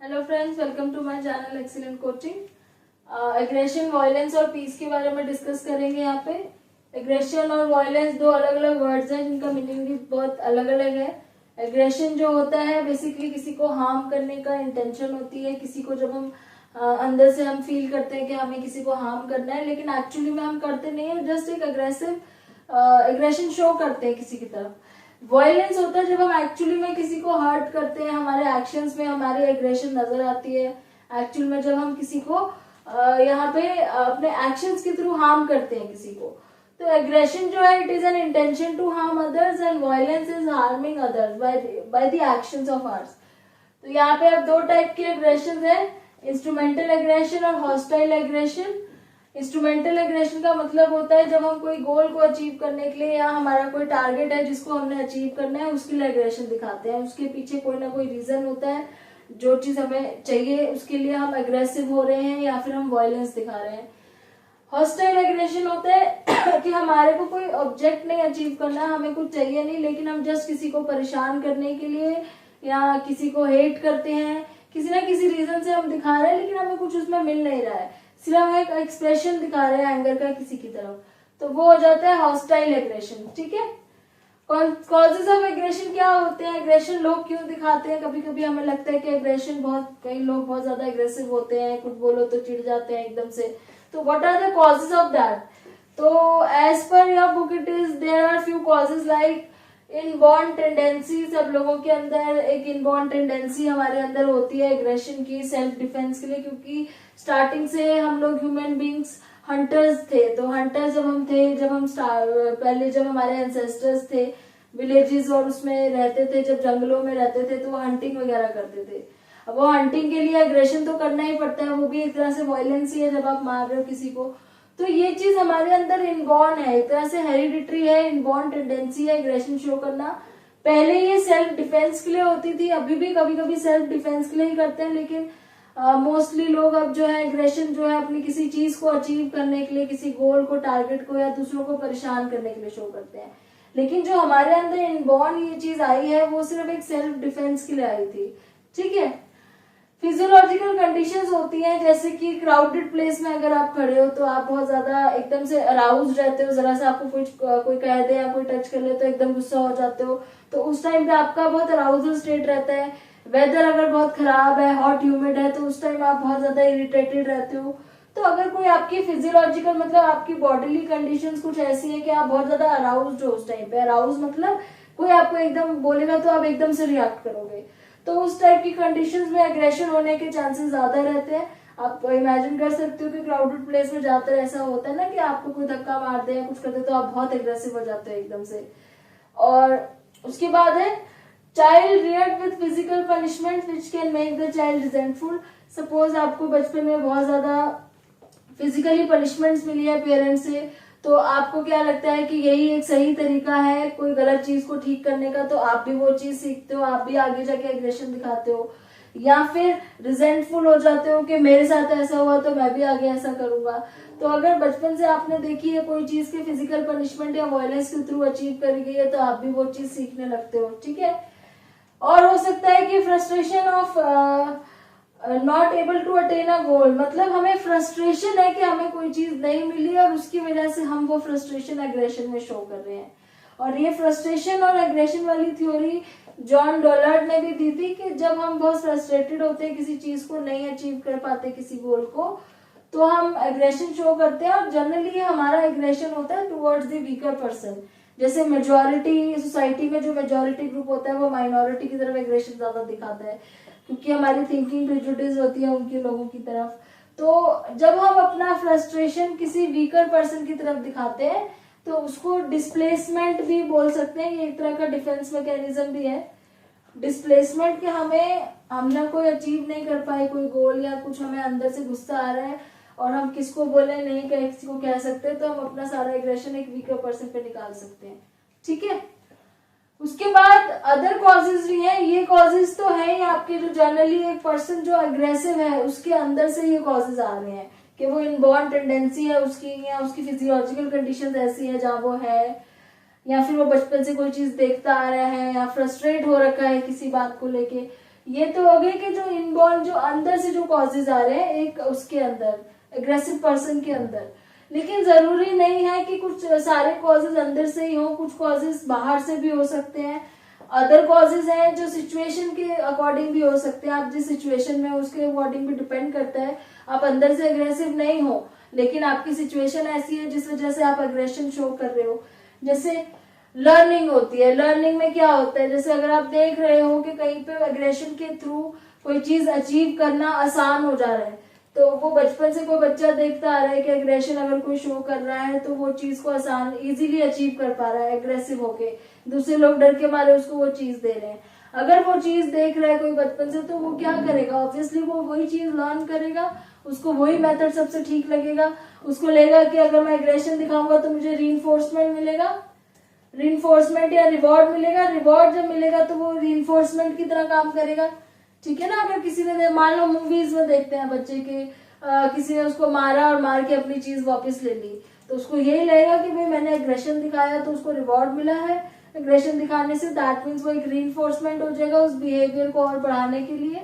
Hello friends, welcome to my channel Excellent Coaching. Aggression, violence और peace के बारे में डिस्कस करेंगे यहाँ पे। एग्रेशन और वायलेंस दो अलग अलग वर्ड्स हैं जिनका मीनिंग भी बहुत अलग अलग है। एग्रेशन जो होता है बेसिकली किसी को हार्म करने का इंटेंशन होती है। किसी को जब हम अंदर से हम फील करते हैं कि हमें किसी को हार्म करना है, लेकिन एक्चुअली में हम करते नहीं है, जस्ट एक एग्रेशन शो करते हैं किसी की तरफ। वायलेंस होता है जब हम एक्चुअली में किसी को हर्ट करते हैं, हमारे एक्शंस में हमारी एग्रेशन नजर आती है। एक्चुअल में जब हम किसी को यहाँ पे अपने एक्शंस के थ्रू हार्म करते हैं किसी को, तो एग्रेशन जो है it is an intention to harm others and violence is harming others by the actions of others. तो यहाँ पे अब दो टाइप के एग्रेशन है, इंस्ट्रूमेंटल एग्रेशन और हॉस्टाइल एग्रेशन। इंस्ट्रूमेंटल एग्रेशन का मतलब होता है जब हम कोई गोल को अचीव करने के लिए या हमारा कोई टारगेट है जिसको हमने अचीव करना है उसके लिए एग्रेशन दिखाते हैं। उसके पीछे कोई ना कोई रीजन होता है, जो चीज हमें चाहिए उसके लिए हम एग्रेसिव हो रहे हैं या फिर हम वायलेंस दिखा रहे हैं। हॉस्टाइल एग्रेशन होता है कि हमारे को कोई ऑब्जेक्ट नहीं अचीव करना, हमें कुछ चाहिए नहीं, लेकिन हम जस्ट किसी को परेशान करने के लिए या किसी को हेट करते हैं, किसी ना किसी रीजन से हम दिखा रहे हैं, लेकिन हमें कुछ उसमें मिल नहीं रहा है, सिर्फ हम एक एक्सप्रेशन दिखा रहे हैं एंगर का किसी की तरफ, तो वो हो जाता है हॉस्टाइल एग्रेशन। ठीक है। कॉजेज ऑफ एग्रेशन क्या होते हैं, एग्रेशन लोग क्यों दिखाते हैं? कभी कभी हमें लगता है कि एग्रेशन कई लोग बहुत ज्यादा एग्रेसिव होते हैं, कुछ बोलो तो चिढ़ जाते हैं एकदम से। तो what are the causes of that? तो as per your book it is there are few causes like inborn tendency. सब लोगों के अंदर एक इनबॉर्न टेंडेंसी हमारे अंदर होती है एग्रेशन की, सेल्फ डिफेंस के लिए, क्योंकि स्टार्टिंग से हम लोग ह्यूमन बींग्स हंटर्स थे। तो हंटर्स जब हम थे, पहले जब हमारे एंसेस्टर्स थे विलेजेस और उसमें रहते थे, जब जंगलों में रहते थे, तो वो हंटिंग वगैरह करते थे। अब वो हंटिंग के लिए एग्रेशन तो करना ही पड़ता है, वो भी एक तरह से वायलेंस ही है जब आप मार रहे हो किसी को। तो ये चीज हमारे अंदर इनबॉर्न है, एक तरह से हेरिडिटरी है, इनबॉर्न टेंडेंसी है एग्रेशन शो करना। पहले ये सेल्फ डिफेंस के लिए होती थी, अभी भी कभी कभी सेल्फ डिफेंस के लिए ही करते हैं, लेकिन मोस्टली लोग अब जो है एग्रेशन जो है अपनी किसी चीज को अचीव करने के लिए, किसी गोल को, टारगेट को या दूसरों को परेशान करने के लिए शो करते हैं। लेकिन जो हमारे अंदर इनबॉर्न ये चीज आई है वो सिर्फ एक सेल्फ डिफेंस के लिए आई थी। ठीक है। फिजियोलॉजिकल कंडीशंस होती हैं, जैसे कि क्राउडेड प्लेस में अगर आप खड़े हो तो आप बहुत ज्यादा एकदम से अराउज रहते हो, जरा सा आपको कोई कह दे या कोई टच कर ले तो एकदम गुस्सा हो जाते हो, तो उस टाइम पे आपका बहुत अराउजल स्टेट रहता है। वेदर अगर बहुत खराब है, हॉट ह्यूमिड है, तो उस टाइम आप बहुत ज्यादा इरिटेटेड रहते हो। तो अगर कोई आपकी फिजियोलॉजिकल मतलब आपकी बॉडीली कंडीशंस कुछ ऐसी है कि आप बहुत ज्यादा अराउज्ड हो उस टाइम पे, अराउज मतलब कोई आपको एकदम बोलेगा तो आप एकदम से रिएक्ट करोगे, तो उस टाइप की कंडीशंस में एग्रेशन होने के चांसेस ज्यादा रहते हैं। आप इमेजिन कर सकते हो कि क्राउडेड प्लेस में जाकर ऐसा होता है ना कि आपको कोई धक्का मार दे या कुछ कर दे तो आप बहुत एग्रेसिव हो जाते हो एकदम से। और उसके बाद है child react with physical punishment which can make the child resentful. Suppose आपको बचपन में बहुत ज्यादा फिजिकली पनिशमेंट्स मिली है पेरेंट्स से, तो आपको क्या लगता है कि यही एक सही तरीका है कोई गलत चीज को ठीक करने का, तो आप भी वो चीज सीखते हो, आप भी आगे जाके एग्रेशन दिखाते हो, या फिर रिजेंटफुल हो जाते हो कि मेरे साथ ऐसा हुआ तो मैं भी आगे ऐसा करूंगा। तो अगर बचपन से आपने देखी है कोई चीज के फिजिकल पनिशमेंट या वायलेंस के थ्रू अचीव करी गई है तो आप भी वो चीज सीखने लगते हो। ठीक है। और हो सकता है कि frustration of not able to attain a goal, मतलब हमें फ्रस्ट्रेशन है कि हमें कोई चीज नहीं मिली और उसकी वजह से हम वो फ्रस्ट्रेशन एग्रेशन में शो कर रहे हैं। और ये फ्रस्ट्रेशन और एग्रेशन वाली थ्योरी जॉन डॉलर्ड ने भी दी थी कि जब हम बहुत फ्रस्ट्रेटेड होते हैं, किसी चीज को नहीं अचीव कर पाते, किसी गोल को, तो हम एग्रेशन शो करते हैं। और जनरली हमारा एग्रेशन होता है टुवर्ड्स द वीकर पर्सन। जैसे मेजोरिटी सोसाइटी में जो मेजोरिटी ग्रुप होता है वो माइनॉरिटी की तरफ एग्रेशन ज्यादा दिखाता है, क्योंकि हमारी थिंकिंग प्रेजुडिस होती है उनके लोगों की तरफ। तो जब हम अपना फ्रस्ट्रेशन किसी वीकर पर्सन की तरफ दिखाते हैं तो उसको डिस्प्लेसमेंट भी बोल सकते हैं, ये एक तरह का डिफेंस मैकेनिज्म भी है। डिस्प्लेसमेंट के हम ना कोई अचीव नहीं कर पाए कोई गोल या कुछ, हमें अंदर से गुस्सा आ रहा है और हम किसको बोले नहीं किसी को कह सकते, तो हम अपना सारा एग्रेशन एक वीकर पर्सन पे निकाल सकते हैं। ठीक है। उसके बाद अदर कॉजेज भी हैं। ये कॉजेज तो है ही आपके, जो जनरली एक पर्सन जो अग्रेसिव है उसके अंदर से ये कॉजेज आ रहे हैं कि वो इनबॉर्न टेंडेंसी है उसकी, या उसकी फिजियोलॉजिकल कंडीशंस ऐसी है जहां वो है, या फिर वो बचपन से कोई चीज देखता आ रहा है, या फ्रस्ट्रेट हो रखा है किसी बात को लेके। ये तो हो गए कि जो इनबॉर्न, जो अंदर से जो कॉजेज आ रहे हैं एक उसके अंदर, एग्रेसिव पर्सन के अंदर। लेकिन जरूरी नहीं है कि कुछ सारे कॉजेज अंदर से ही हो, कुछ कॉजेज बाहर से भी हो सकते हैं। अदर कॉजेज हैं जो सिचुएशन के अकॉर्डिंग भी हो सकते हैं, आप जिस सिचुएशन में उसके अकॉर्डिंग भी डिपेंड करता है। आप अंदर से अग्रेसिव नहीं हो, लेकिन आपकी सिचुएशन ऐसी है जिस वजह से आप अग्रेशन शो कर रहे हो। जैसे लर्निंग होती है, लर्निंग में क्या होता है, जैसे अगर आप देख रहे हो कि कहीं पे अग्रेशन के थ्रू कोई चीज अचीव करना आसान हो जा रहा है, तो वो बचपन से कोई बच्चा देखता आ रहा है कि अग्रेशन अगर कोई शो कर रहा है तो वो चीज को आसान इजीली अचीव कर पा रहा है एग्रेसिव होके, दूसरे लोग डर के मारे उसको वो चीज दे रहे हैं। अगर वो चीज देख रहा है कोई बचपन से, तो वो क्या करेगा, ऑब्वियसली वो वही चीज लर्न करेगा, उसको वही मेथड सबसे ठीक लगेगा। उसको लगेगा कि अगर मैं एग्रेशन दिखाऊंगा तो मुझे रीइंफोर्समेंट मिलेगा, रीइंफोर्समेंट या रिवॉर्ड मिलेगा, रिवॉर्ड जब मिलेगा तो वो रीइंफोर्समेंट की तरह काम करेगा। ठीक है ना। अगर किसी ने, मान लो मूवीज में देखते हैं बच्चे के, किसी ने उसको मारा और मार के अपनी चीज वापस ले ली, तो उसको यही लगेगा कि भाई मैंने एग्रेशन दिखाया तो उसको रिवॉर्ड मिला है। एग्रेशन दिखाने से दैट मीन्स वो एक रीइंफोर्समेंट हो जाएगा उस बिहेवियर को और बढ़ाने के लिए।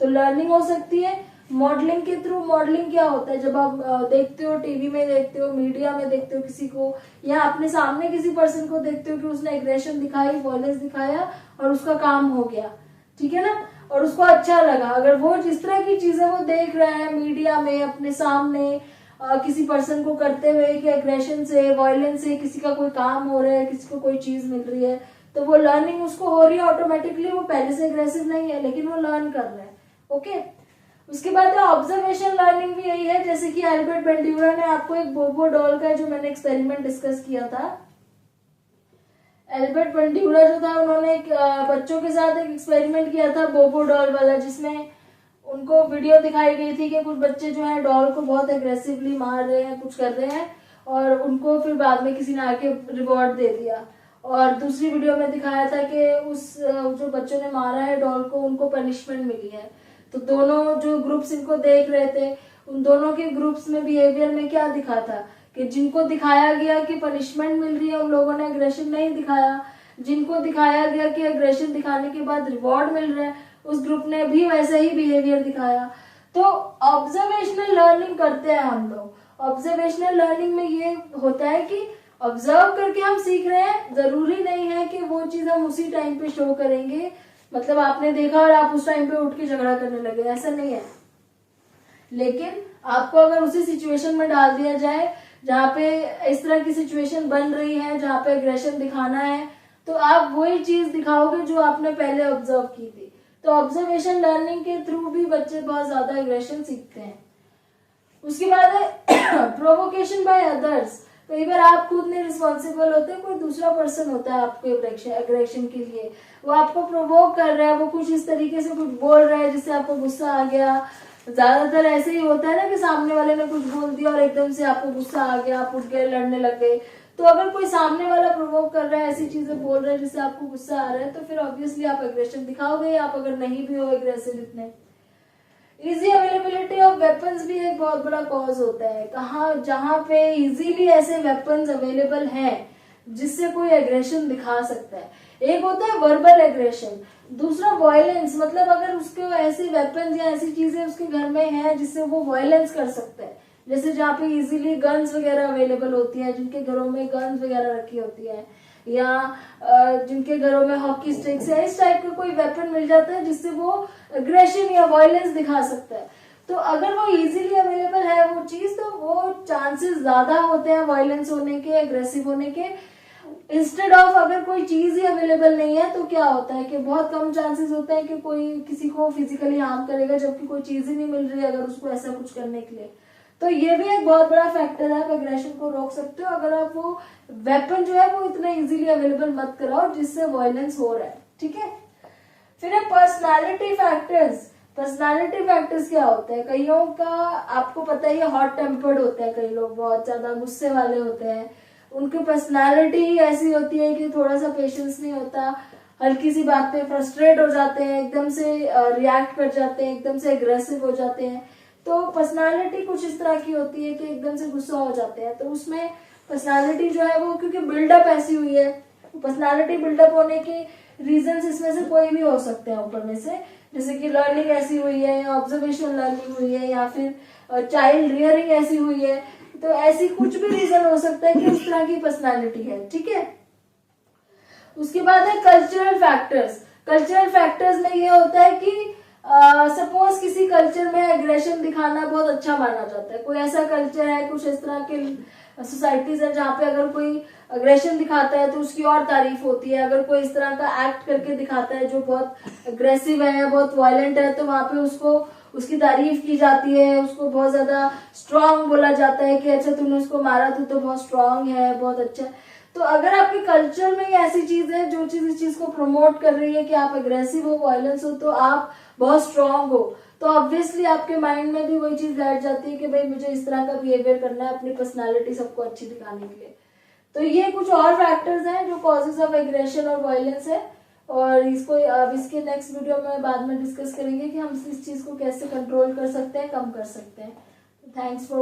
तो लर्निंग हो सकती है मॉडलिंग के थ्रू। मॉडलिंग क्या होता है, जब आप देखते हो, टीवी में देखते हो, मीडिया में देखते हो किसी को, या अपने सामने किसी पर्सन को देखते हो कि उसने एग्रेशन दिखाई, वॉयलेंस दिखाया और उसका काम हो गया, ठीक है ना, और उसको अच्छा लगा। अगर वो जिस तरह की चीजें वो देख रहा है मीडिया में अपने सामने किसी पर्सन को करते हुए कि एग्रेशन से, वॉयलेंस से किसी का कोई काम हो रहा है, किसी को कोई चीज मिल रही है, तो वो लर्निंग उसको हो रही है ऑटोमेटिकली। वो पहले से एग्रेसिव नहीं है लेकिन वो लर्न कर रहा है। ओके। उसके बाद ऑब्जर्वेशन लर्निंग भी यही है, जैसे कि एल्बर्ट बेंड्यूरा ने आपको एक बोबो डॉल का जो मैंने एक्सपेरिमेंट डिस्कस किया था, एल्बर्ट बेंड्यूरा जो था उन्होंने एक बच्चों के साथ एक एक्सपेरिमेंट किया था बोबो डॉल वाला, जिसमें उनको वीडियो दिखाई गई थी कि कुछ बच्चे जो है डॉल को बहुत एग्रेसिवली मार रहे हैं, कुछ कर रहे हैं, और उनको फिर बाद में किसी ने आके रिवॉर्ड दे दिया। और दूसरी वीडियो में दिखाया था कि उस जो बच्चों ने मारा है डॉल को, उनको पनिशमेंट मिली है। तो दोनों जो ग्रुप्स इनको देख रहे थे, उन दोनों के ग्रुप्स में बिहेवियर में क्या दिखा था कि जिनको दिखाया गया कि पनिशमेंट मिल रही है उन लोगों ने एग्रेशन नहीं दिखाया, जिनको दिखाया गया कि एग्रेशन दिखाने के बाद रिवॉर्ड मिल रहा है उस ग्रुप ने भी वैसे ही बिहेवियर दिखाया। तो ऑब्जर्वेशनल लर्निंग करते हैं हम लोग। ऑब्जर्वेशनल लर्निंग में ये होता है कि ऑब्जर्व करके हम सीख रहे हैं, जरूरी नहीं है कि वो चीज हम उसी टाइम पे शो करेंगे, मतलब आपने देखा और आप उस टाइम पे उठ के झगड़ा करने लगे, ऐसा नहीं है। लेकिन आपको अगर उसी सिचुएशन में डाल दिया जाए जहाँ पे इस तरह की सिचुएशन बन रही है, जहाँ पे एग्रेशन दिखाना है, तो आप वही चीज दिखाओगे जो आपने पहले ऑब्जर्व की थी। तो ऑब्जर्वेशन लर्निंग के थ्रू भी बच्चे बहुत ज्यादा एग्रेशन सीखते हैं। उसके बाद है प्रोवोकेशन बाय अदर्स। कई बार आप खुद नहीं रिस्पॉन्सिबल होते, कोई दूसरा पर्सन होता है आपके एग्रेशन के लिए, वो आपको प्रोवोक कर रहा है, वो कुछ इस तरीके से कुछ बोल रहा है जिससे आपको गुस्सा आ गया। ज्यादातर ऐसे ही होता है ना कि सामने वाले ने कुछ बोल दिया और एकदम से आपको गुस्सा आ गया, आप उठ गए, लड़ने लग गए। तो अगर कोई सामने वाला प्रोवोक कर रहा है, ऐसी चीजें बोल रहा है जिससे आपको गुस्सा आ रहा है, तो फिर ऑब्वियसली आप एग्रेशन दिखाओगे, आप अगर नहीं भी हो एग्रेसिव इतने। इजी अवेलेबिलिटी ऑफ वेपन्स भी एक बहुत बड़ा कॉज होता है। कहाँ जहाँ पे इजीली ऐसे वेपन्स अवेलेबल हैं जिससे कोई एग्रेशन दिखा सकता है। एक होता है वर्बल एग्रेशन, दूसरा वायलेंस, मतलब अगर उसके ऐसे वेपन्स या ऐसी चीजें उसके घर में है जिससे वो वायलेंस कर सकता है। जैसे जहाँ पे इजीली गन्स वगैरह अवेलेबल होती है, जिनके घरों में गन्स वगैरह रखी होती है, या जिनके घरों में हॉकी स्टिक्स है, इस टाइप का कोई वेपन मिल जाता है जिससे वो अग्रेशन या वायलेंस दिखा सकता है। तो अगर वो इजीली अवेलेबल है वो चीज, तो वो चांसेस ज्यादा होते हैं वायलेंस होने के, अग्रेसिव होने के। इंस्टेड ऑफ अगर कोई चीज ही अवेलेबल नहीं है तो क्या होता है कि बहुत कम चांसेस होते हैं कि कोई किसी को फिजिकली हार्म करेगा, जबकि कोई चीज ही नहीं मिल रही है अगर उसको ऐसा कुछ करने के लिए। तो ये भी एक बहुत बड़ा फैक्टर है, आप एग्रेशन को रोक सकते हो अगर आप वो वेपन जो है वो इतना इजीली अवेलेबल मत कराओ जिससे वायलेंस हो रहा है। ठीक है। फिर है पर्सनालिटी फैक्टर्स। पर्सनालिटी फैक्टर्स क्या होते हैं, कईयों का आपको पता ही है हॉट टेम्पर्ड होते हैं, कई लोग बहुत ज्यादा गुस्से वाले होते हैं, उनकी पर्सनालिटी ही ऐसी होती है कि थोड़ा सा पेशेंस नहीं होता, हल्की सी बात पे फ्रस्ट्रेट हो जाते हैं, एकदम से रिएक्ट कर जाते हैं, एकदम से एग्रेसिव हो जाते हैं। तो पर्सनालिटी कुछ इस तरह की होती है कि एकदम से गुस्सा हो जाते हैं। तो उसमें पर्सनालिटी जो है वो, क्योंकि बिल्डअप ऐसी हुई है, पर्सनालिटी बिल्डअप होने के रीजंस इसमें से कोई भी हो सकते हैं ऊपर में से, जैसे कि लर्निंग ऐसी हुई है या ऑब्जर्वेशन लर्निंग हुई है या फिर चाइल्ड रियरिंग ऐसी हुई है, तो ऐसी कुछ भी रीजन हो सकता है कि उस तरह की पर्सनालिटी है, ठीक है। उसके बाद है कल्चरल फैक्टर्स। कल्चरल फैक्टर्स में ये होता है कि सपोज किसी कल्चर में एग्रेशन दिखाना बहुत अच्छा माना जाता है, कोई ऐसा कल्चर है, कुछ इस तरह के सोसाइटीज है जहाँ पे अगर कोई अग्रेशन दिखाता है तो उसकी और तारीफ होती है, अगर कोई इस तरह का एक्ट करके दिखाता है जो बहुत अग्रेसिव है, बहुत वायलेंट है, तो वहां पे उसको उसकी तारीफ की जाती है, उसको बहुत ज्यादा स्ट्रांग बोला जाता है कि अच्छा तुमने उसको मारा, तू तो बहुत स्ट्रांग है, बहुत अच्छा है। तो अगर आपके कल्चर में ऐसी चीज है जो चीज इस चीज को प्रमोट कर रही है कि आप अग्रेसिव हो, वायलेंस हो, तो आप बहुत स्ट्रांग हो, तो ऑब्वियसली आपके माइंड में भी वही चीज बैठ जाती है कि भाई मुझे इस तरह का बिहेवियर करना है अपनी पर्सनालिटी सबको अच्छी दिखाने के लिए। तो ये कुछ और फैक्टर्स हैं जो कॉजेज ऑफ एग्रेशन और वायलेंस है, और इसको अब इसके नेक्स्ट वीडियो में बाद में डिस्कस करेंगे कि हम इस चीज को कैसे कंट्रोल कर सकते हैं, कम कर सकते हैं। Thanks for